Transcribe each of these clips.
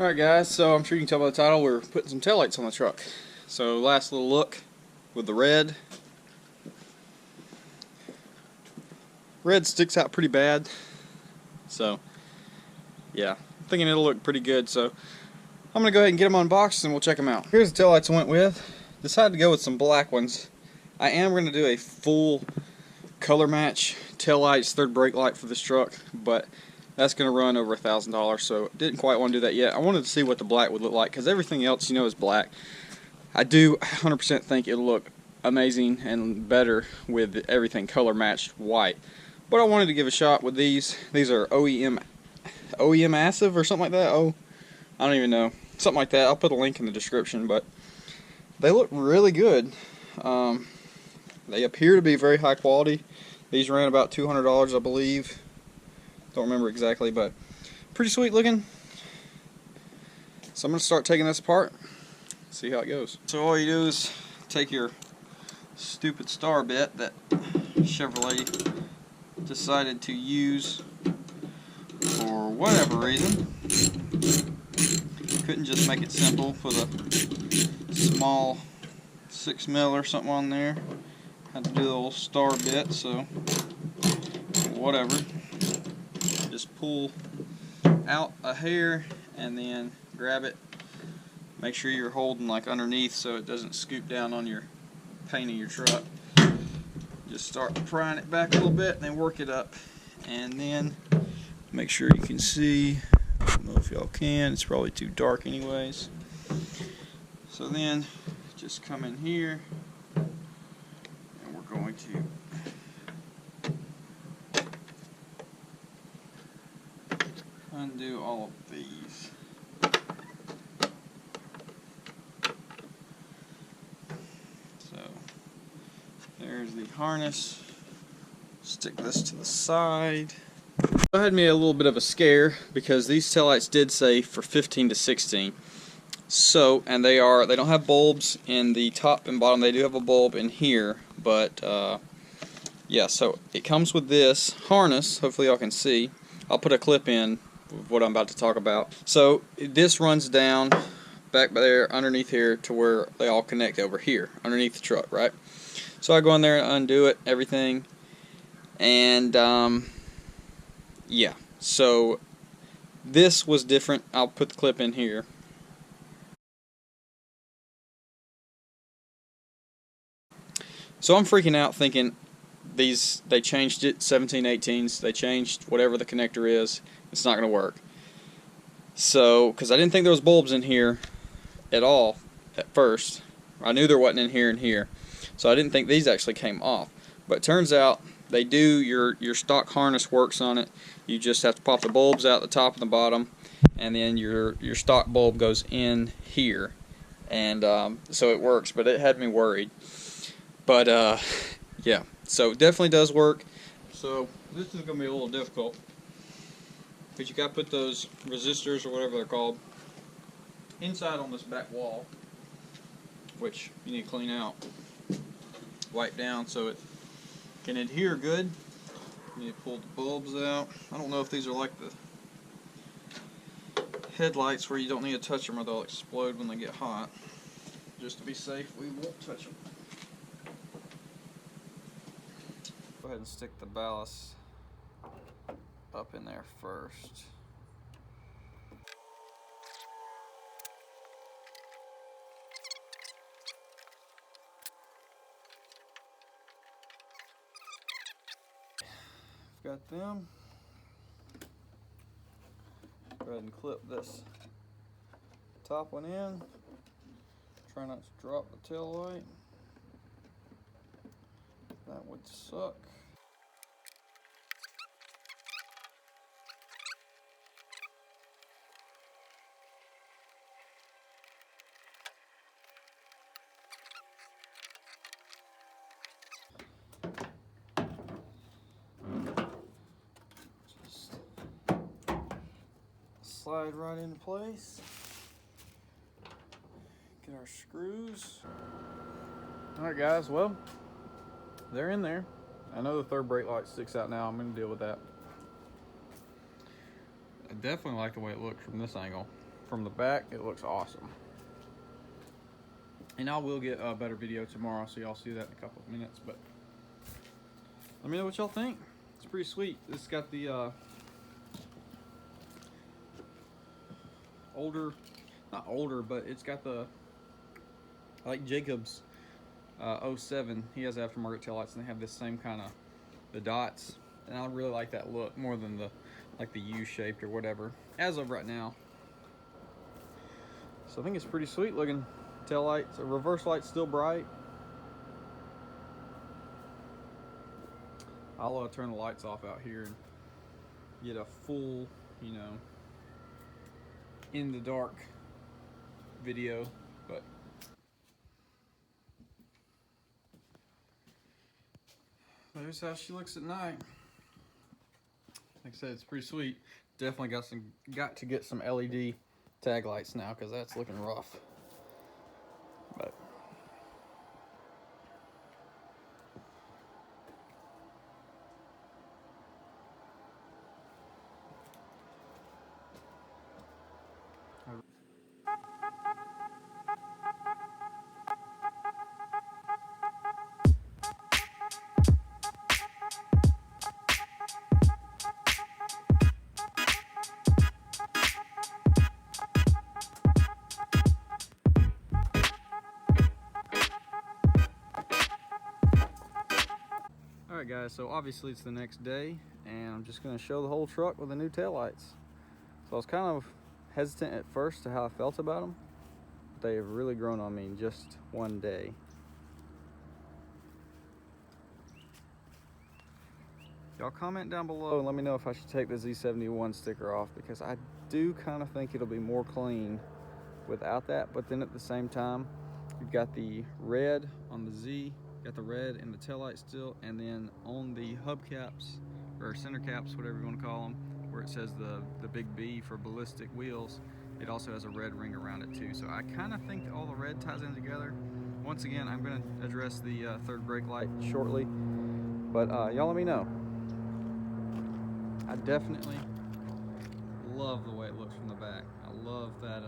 Alright guys, so I'm sure you can tell by the title we're putting some taillights on the truck. So last little look with the red. Red sticks out pretty bad. So yeah, I'm thinking it'll look pretty good. So I'm going to go ahead and get them unboxed and we'll check them out. Here's the taillights I went with. Decided to go with some black ones. I am going to do a full color match taillights, third brake light for this truck, but that's going to run over $1,000, so didn't quite want to do that yet. I wanted to see what the black would look like, because everything else, you know, is black. I do 100% think it'll look amazing and better with everything color matched white. But I wanted to give a shot with these. These are OEM Massive or something like that. Oh, I don't even know. Something like that. I'll put a link in the description, but they look really good. They appear to be very high quality. These ran about $200, I believe. Don't remember exactly, but pretty sweet looking. So I'm going to start taking this apart, see how it goes. So all you do is take your stupid star bit that Chevrolet decided to use for whatever reason. Couldn't just make it simple, put a small 6mm or something on there. Had to do the little star bit, so whatever. Just pull out a hair and then grab it. Make sure you're holding like underneath so it doesn't scoop down on your paint of your truck. Just start prying it back a little bit and then work it up. And then make sure you can see. I don't know if y'all can, it's probably too dark anyways. So then just come in here and we're going to undo all of these. So there's the harness. Stick this to the side. I had me a little bit of a scare because these taillights did say for 15 to 16. So, and they don't have bulbs in the top and bottom. They do have a bulb in here, but yeah, so it comes with this harness. Hopefully y'all can see. I'll put a clip in of what I'm about to talk about. So this runs down back by there underneath here to where they all connect over here underneath the truck, right? So I go in there and undo it, everything, and yeah, so this was different. I'll put the clip in here. So I'm freaking out thinking they changed it, 17, 18s, they changed whatever the connector is, it's not going to work. So, because I didn't think there was bulbs in here at all at first. I knew there wasn't in here and here. So I didn't think these actually came off. But it turns out they do, your stock harness works on it. You just have to pop the bulbs out the top and the bottom, and then your stock bulb goes in here. And so it works, but it had me worried. But yeah, so it definitely does work. So this is going to be a little difficult, but you got to put those resistors or whatever they're called inside on this back wall, which you need to clean out, wipe down so it can adhere good. You need to pull the bulbs out. I don't know if these are like the headlights where you don't need to touch them or they'll explode when they get hot. Just to be safe, we won't touch them. Go ahead and stick the ballast up in there first. Got them. Go ahead and clip this top one in. Try not to drop the tail light. That would suck. Just slide right into place. Get our screws. Alright guys, well, they're in there. I know the third brake light sticks out now. I'm going to deal with that. I definitely like the way it looks from this angle. from the back, it looks awesome. And I will get a better video tomorrow, so y'all see that in a couple of minutes. But let me know what y'all think. It's pretty sweet. This got the older, not older, but it's got the, like Jacob's 07. He has aftermarket taillights, and they have this same kind of, the dots. And I really like that look more than the, like the U-shaped or whatever, as of right now. So I think it's pretty sweet looking tail lights. The reverse light's still bright. I'll turn the lights off out here and get a full, you know, in the dark video. But there's how she looks at night. Like I said, it's pretty sweet. Definitely got to get some LED tag lights now, because that's looking rough. But alright guys, so obviously it's the next day, and I'm just going to show the whole truck with the new taillights. So I was kind of hesitant at first to how I felt about them. But they have really grown on me in just one day. Y'all comment down below and let me know if I should take the Z71 sticker off, because I do kind of think it'll be more clean without that. But then at the same time, you've got the red on the Z, got the red in the taillight still, and then on the hubcaps or center caps, whatever you want to call them, where it says the big B for ballistic wheels, it also has a red ring around it too. So I kind of think all the red ties in together. Once again, I'm going to address the third brake light shortly, but y'all let me know. I definitely love the way it looks from the back. I love that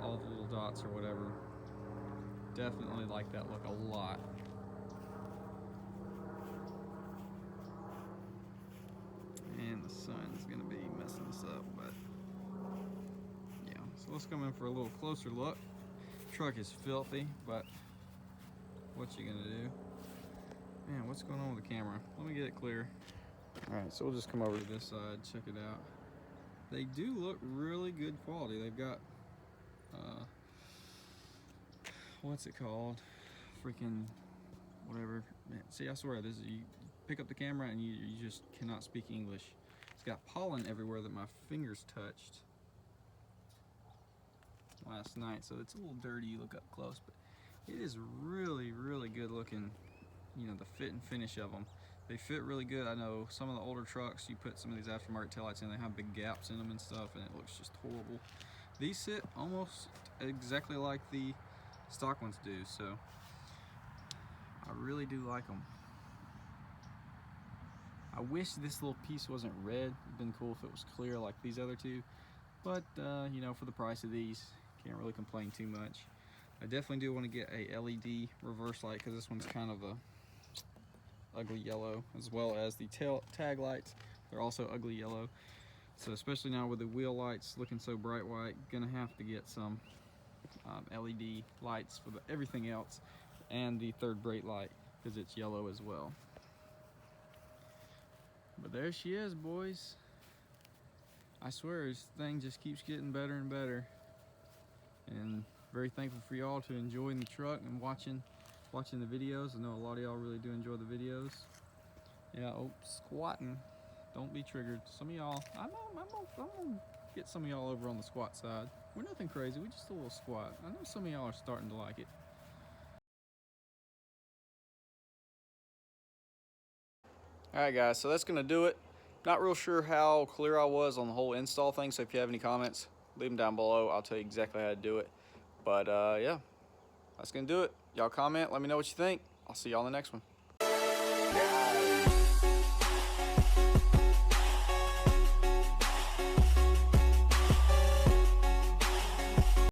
all the little dots or whatever. Definitely like that look a lot. And the sun's gonna be messing this up, but yeah. So let's come in for a little closer look. Truck is filthy, but what you gonna do? Man, what's going on with the camera? Let me get it clear. All right, so we'll just come over to this side, check it out. They do look really good quality. They've got, what's it called? Freaking whatever. Man, see, I swear, this is, you pick up the camera and you just cannot speak English. It's got pollen everywhere that my fingers touched last night, so it's a little dirty. You look up close, but it is really, really good looking. You know, the fit and finish of them. They fit really good. I know some of the older trucks, you put some of these aftermarket taillights in, they have big gaps in them and stuff, and it looks just horrible. These sit almost exactly like the stock ones do, so I really do like them. I wish this little piece wasn't red. It'd been cool if it was clear like these other two, but you know, for the price of these, can't really complain too much. I definitely do want to get a LED reverse light, because this one's kind of a ugly yellow, as well as the tag lights. They're also ugly yellow. So especially now with the wheel lights looking so bright white, gonna have to get some LED lights for everything else, and the third brake light, because it's yellow as well. But there she is, boys. I swear this thing just keeps getting better and better, and very thankful for y'all to enjoying the truck and watching the videos. I know a lot of y'all really do enjoy the videos. Yeah, oh, squatting. Don't be triggered. Some of y'all, I'm gonna get some of y'all over on the squat side. We're nothing crazy, we just a little squat. I know some of y'all are starting to like it. Alright guys, so that's gonna do it. Not real sure how clear I was on the whole install thing, so if you have any comments, leave them down below. I'll tell you exactly how to do it. But yeah, that's gonna do it. Y'all comment, let me know what you think. I'll see y'all in the next one.